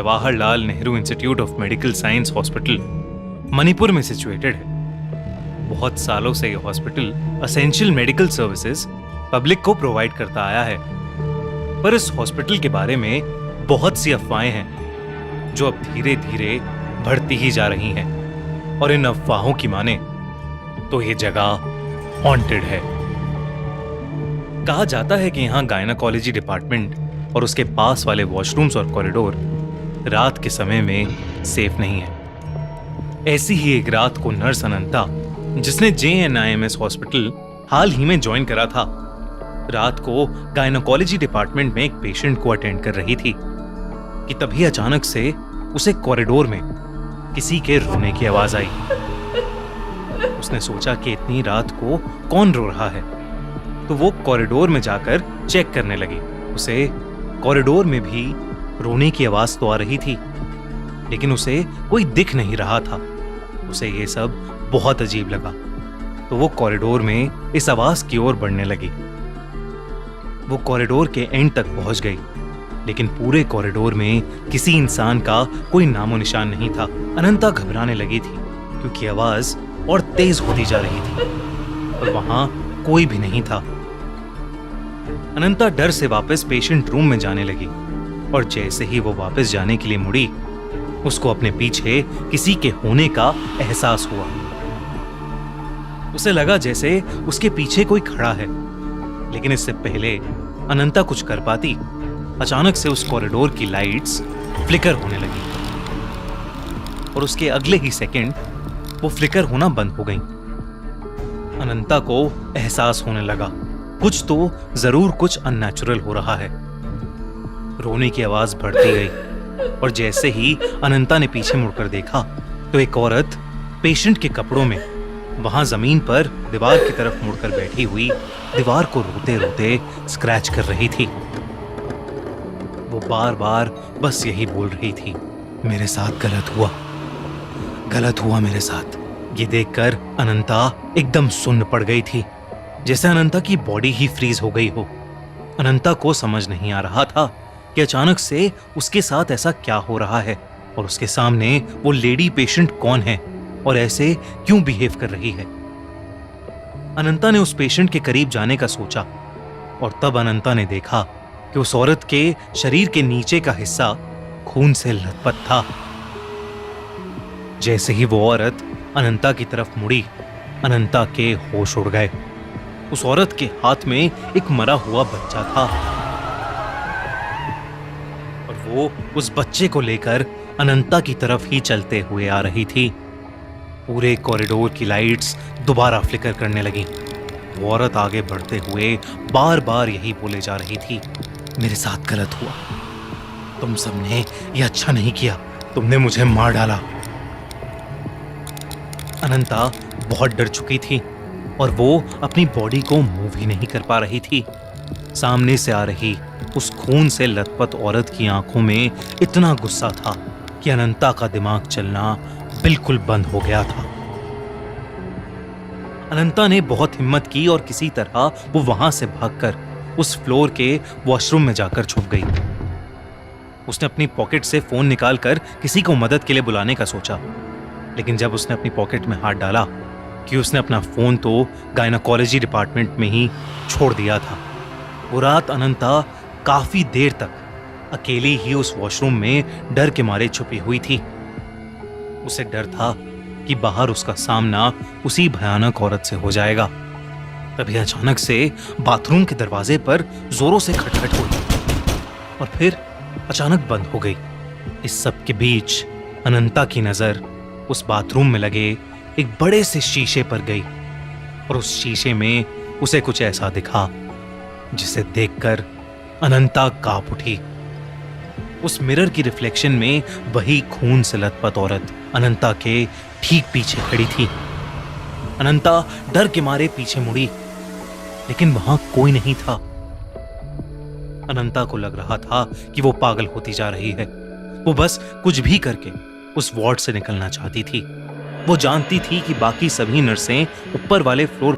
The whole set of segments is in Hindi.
Jawaharlal Nehru institute of medical science hospital Manipur में सिचुएटेड है। बहुत सालों से यह hospital essential medical services public को प्रोवाइड करता आया है। पर इस हॉस्पिटल के बारे में बहुत सी अफवाहें हैं जो अब धीरे धीरे बढ़ती ही जा रही हैं। और इन अफवाहों की माने तो ये जगह हॉन्टेड है। कहा जाता है कि यहाँ गायनाकोलॉजी डिपार्टमेंट और उसके पास वाले वॉशरूम्स और कॉरिडोर रात के समय में सेफ नहीं है। ऐसी ही एक रात को नर्स अनंता, जिसने JNIMS हॉस्पिटल हाल ही में ज्वाइन करा था, रात को गायनाकोलॉजी डिपार्टमेंट में एक पेशेंट को अटेंड कर रही थी कि तभी अचानक से उसे कॉरिडोर में किसी के रोने की आवाज आई। उसने सोचा कि इतनी रात को कौन रो रहा है, तो वो कॉरिडोर में जाकर चेक करने लगी। उसे कॉरिडोर में भी रोने की आवाज तो आ रही थी, लेकिन उसे कोई दिख नहीं रहा था। उसे ये सब बहुत अजीब लगा, तो वो कॉरिडोर में इस आवाज की ओर बढ़ने लगी। वो कॉरिडोर के एंड तक पहुंच गई, लेकिन पूरे कॉरिडोर में किसी इंसान का कोई नामो निशान नहीं था। अनंता घबराने लगी थी क्योंकि आवाज और तेज होती जा रही थी और वहां कोई भी नहीं था। अनंता डर से वापस पेशेंट रूम में जाने लगी और जैसे ही वो वापस जाने के लिए मुड़ी, उसको अपने पीछे किसी के होने का एहसास हुआ। उसे लगा जैसे उसके पीछे कोई खड़ा है, लेकिन इससे पहले अनंता कुछ कर पाती, अचानक से उस कॉरिडोर की लाइट्स फ्लिकर होने लगी और उसके अगले ही सेकंड वो फ्लिकर होना बंद हो गई। अनंता को एहसास होने लगा कुछ तो जरूर कुछ अननेचुरल हो रहा है। रोने की आवाज बढ़ती गई और जैसे ही अनंता ने पीछे मुड़कर देखा तो एक औरत पेशेंट के कपड़ों में वहां जमीन पर दीवार की तरफ मुड़कर बैठी हुई दीवार को रोते रोते स्क्रैच कर रही थी। वो बार बार बस यही बोल रही थी, मेरे साथ गलत हुआ मेरे साथ। ये देखकर अनंता एकदम सुन्न पड़ गई थी, जैसे अनंता की बॉडी ही फ्रीज हो गई हो। अनंता को समझ नहीं आ रहा था कि अचानक से उसके साथ ऐसा क्या हो रहा है और उसके सामने वो लेडी पेशेंट कौन है और ऐसे क्यों बिहेव कर रही है। अनंता ने उस पेशेंट के करीब जाने का सोचा और तब अनंता ने देखा कि उस औरत के शरीर के नीचे का हिस्सा खून से लथपथ था। जैसे ही वो औरत अनंता की तरफ मुड़ी, अनंता के होश उड़ गए। उस औरत के हाथ में एक मरा हुआ बच्चा था और वो उस बच्चे को लेकर अनंता की तरफ ही चलते हुए आ रही थी। पूरे कॉरिडोर की लाइट्स दोबारा फ्लिकर करने लगी। वो औरत आगे बढ़ते हुए बार बार यही बोले जा रही थी, मेरे साथ गलत हुआ, तुम सबने ये अच्छा नहीं किया, तुमने मुझे मार डाला। अनंता बहुत डर चुकी थी और वो अपनी बॉडी को मूव ही नहीं कर पा रही थी। सामने से आ रही उस खून से लथपथ औरत की आंखों में इतना गुस्सा था कि अनंता का दिमाग चलना बिल्कुल बंद हो गया था। अनंता ने बहुत हिम्मत की और किसी तरह वो वहां से भागकर उस फ्लोर के वॉशरूम में जाकर छुप गई। उसने अपनी पॉकेट से फोन निकालकर किसी को मदद के लिए बुलाने का सोचा, लेकिन जब उसने अपनी पॉकेट में हाथ डाला कि उसने अपना फोन तो गायनाकोलॉजी डिपार्टमेंट में ही छोड़ दिया था। वो रात अनंता काफी देर तक अकेली ही उस वॉशरूम में डर के मारे छुपी हुई थी। उसे डर था कि बाहर उसका सामना उसी भयानक औरत से हो जाएगा। तभी अचानक से बाथरूम के दरवाजे पर जोरों से खटखट हुई और फिर अचानक बंद हो गई। इस सब के बीच अनंता की नजर उस बाथरूम में लगे एक बड़े से शीशे पर गई और उस शीशे में उसे कुछ ऐसा दिखा जिसे देखकर अनंता कांप उठी। उस मिरर की रिफ्लेक्शन में वही खून से लथपथ औरत अनंता के ठीक पीछे खड़ी थी। अनंता डर के मारे पीछे मुड़ी, लेकिन वहां कोई नहीं था। अनंता को लग रहा था कि वो पागल होती जा रही है। वो बस कुछ भी करके उस वार्ड से निकलना चाहती थी। वो जानती थी कि बाकी सभी नर्सें ऊपर वाले फ्लोर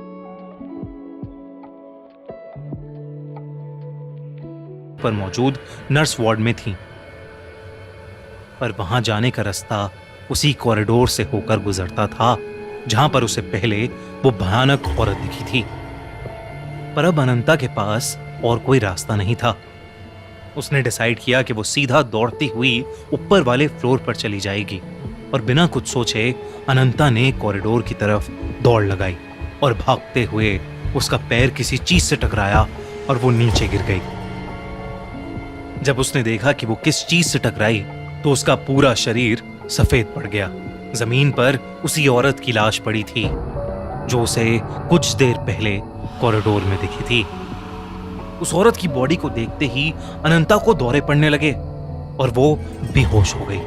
पर मौजूद नर्स वार्ड में थीं। पर वहां जाने का रास्ता उसी कॉरिडोर से होकर गुजरता था जहां पर उसे पहले वो भयानक औरत दिखी थी। पर अब अनंता के पास और कोई रास्ता नहीं था। उसने डिसाइड किया कि वो सीधा दौड़ती हुई ऊपर वाले फ्लोर पर चली जाएगी और बिना कुछ सोचे अनंता ने कॉरिडोर की तरफ दौड़ लगाई और भागते हुए उसका पैर किसी चीज से टकराया और वो नीचे गिर गई। जब उसने देखा कि वो किस चीज से टकराई तो उसका पूरा शरीर सफेद पड़ गया। जमीन पर उसी औरत की लाश पड़ी थी जो उसे कुछ देर पहले कॉरिडोर में दिखी थी। उस औरत की बॉडी को देखते ही अनंता को दौरे पड़ने लगे और वो बेहोश हो गई।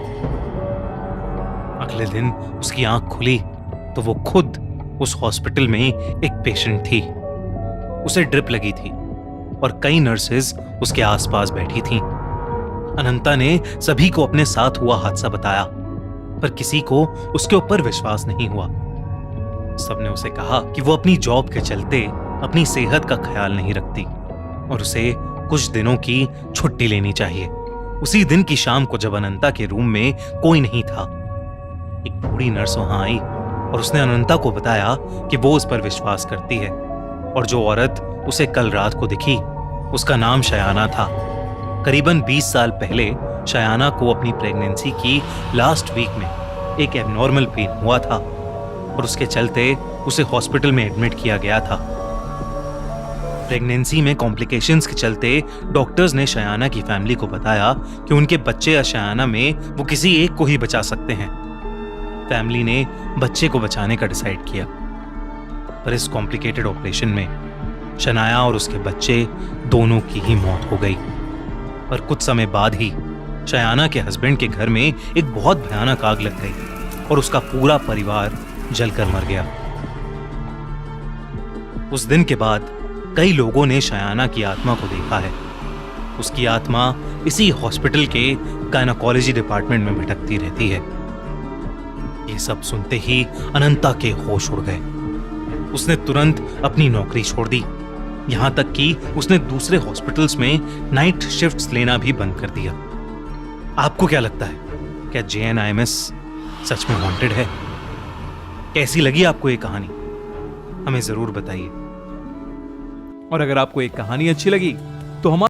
अगले दिन उसकी आंख खुली तो वो खुद उस हॉस्पिटल में एक पेशेंट थी। उसे ड्रिप लगी थी और कई नर्सेज उसके आसपास बैठी थीं। अनंता ने सभी को अपने साथ हुआ हादसा बताया पर किसी को उसके ऊपर विश्वास नहीं हुआ। सबने उसे कहा कि वो अपनी जॉब के चलते अपनी सेहत का ख्याल नहीं रखती और उसे कुछ दिनों की छुट्टी लेनी चाहिए। उसी दिन की शाम को जब अनंता के रूम में कोई नहीं था, एक बूढ़ी नर्स वहां आई और उसने अनंता को बताया कि वो उस पर विश्वास करती है और जो औरत उसे कल रात को दिखी उसका नाम शयाना था। करीबन 20 साल पहले शयाना को अपनी प्रेगनेंसी की लास्ट वीक में एक एबनॉर्मल पेन हुआ था और उसके चलते उसे हॉस्पिटल में एडमिट किया गया था। प्रेगनेंसी में कॉम्प्लिकेशंस के चलते डॉक्टर्स ने शयाना की फैमिली को बताया कि उनके बच्चे या शयाना में वो किसी एक को ही बचा सकते हैं। फैमिली ने बच्चे को बचाने का डिसाइड किया पर इस कॉम्प्लिकेटेड ऑपरेशन में शनाया और उसके बच्चे दोनों की ही मौत हो गई। पर कुछ समय बाद ही शयाना के हस्बैंड के घर में एक बहुत भयानक आग लग गई और उसका पूरा परिवार जलकर मर गया। उस दिन के बाद कई लोगों ने शयाना की आत्मा को देखा है। उसकी आत्मा इसी हॉस्पिटल के गायनेकोलॉजी डिपार्टमेंट में भटकती रहती है। ये सब सुनते ही अनंता के होश उड़ गए। उसने तुरंत अपनी नौकरी छोड़ दी, यहां तक कि उसने दूसरे हॉस्पिटल्स में नाइट शिफ्ट्स लेना भी बंद कर दिया। आपको क्या लगता है, क्या JNIMS सच में हॉन्टेड है? कैसी लगी आपको ये कहानी? हमें जरूर बताइए। और अगर आपको एक कहानी अच्छी लगी तो हमारे